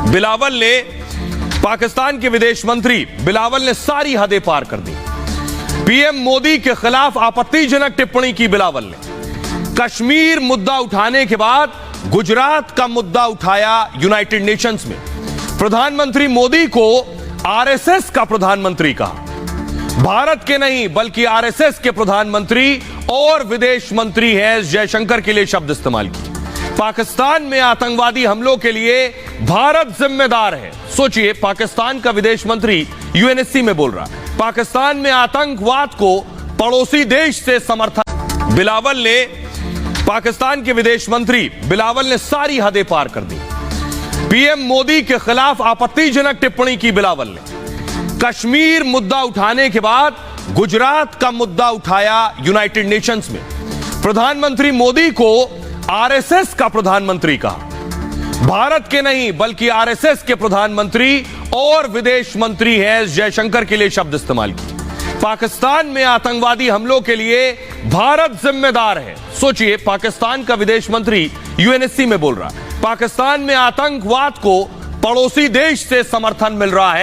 बिलावल ने पाकिस्तान के विदेश मंत्री बिलावल ने सारी हदें पार कर दी। पीएम मोदी के खिलाफ आपत्तिजनक टिप्पणी की बिलावल ने। कश्मीर मुद्दा उठाने के बाद गुजरात का मुद्दा उठाया यूनाइटेड नेशंस में। प्रधानमंत्री मोदी को आरएसएस का प्रधानमंत्री कहा। भारत के नहीं बल्कि आरएसएस के प्रधानमंत्री और विदेश मंत्री हैं जयशंकर के लिए शब्द इस्तेमाल किए। पाकिस्तान में आतंकवादी हमलों के लिए भारत जिम्मेदार है। सोचिए, पाकिस्तान का विदेश मंत्री यूएनएससी में बोल रहा है पाकिस्तान में आतंकवाद को पड़ोसी देश से समर्थन। बिलावल ने पाकिस्तान के विदेश मंत्री बिलावल ने सारी हदें पार कर दी। पीएम मोदी के खिलाफ आपत्तिजनक टिप्पणी की बिलावल ने। कश्मीर मुद्दा उठाने के बाद गुजरात का मुद्दा उठाया यूनाइटेड नेशंस में। प्रधानमंत्री मोदी को आरएसएस का प्रधानमंत्री कहा। भारत के नहीं बल्कि आरएसएस के प्रधानमंत्री और विदेश मंत्री हैं जयशंकर के लिए शब्द इस्तेमाल किए। पाकिस्तान में आतंकवादी हमलों के लिए भारत जिम्मेदार है। सोचिए, पाकिस्तान का विदेश मंत्री यूएनएससी में बोल रहा है पाकिस्तान में आतंकवाद को पड़ोसी देश से समर्थन मिल रहा है।